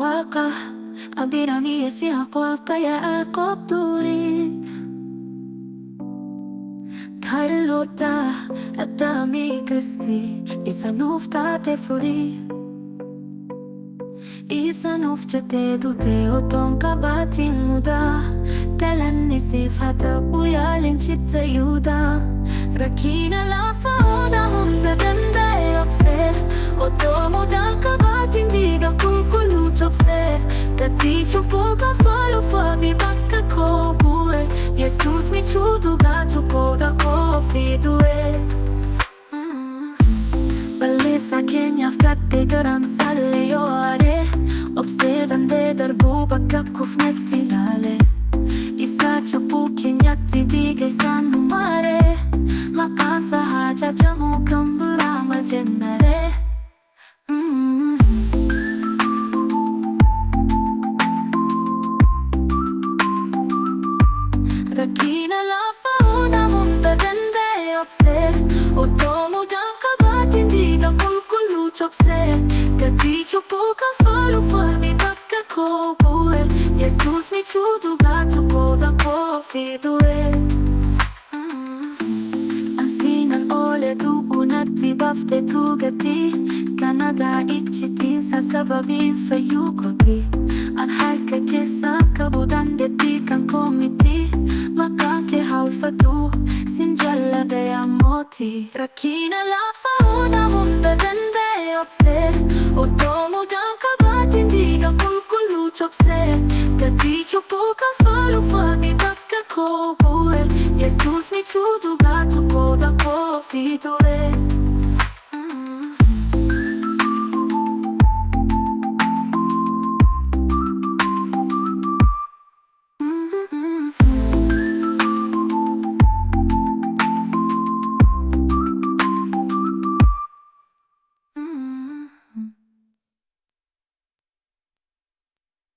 waka Abirami si ako kaya ako turing Carlota at dami kasti Isanufta te furi Isanufta te dute otom kabatin muda Talan nisif hata uyalin chitta yuda Rakina la fauna hunda danda opse Otomo dan kabatin diga kukulu chopse Kati chupuka falo fabi bakka ko bue Jesus mi chudu gachu koda ko fidue Balesa Kenya fkatte garan salle yo are Obsedan de darbu bakka kufnetti lale Isa chupu kenyatti diga isan numare Makan sahaja jamu kambura mal jennare Rakina la fauna munda dende opse Otomo dan kabatin diga kulkulu chopse Kati chupuka falu farmi bakka ko bue Jesus mi chudu gachu koda ko fidue Ansinan ole du unati bafte tugati Kanada ichitin sa sababin fayukoti An haika kisa kabudan deti kan komiti Makake halfatu sinjalla de amoti Rakina la fauna munda dende opse Otomo dan kabatin diga kulkulu chopse Kati chupuka falu fabi bakka ko bue Jesus mi chudu gachu koda ko fidue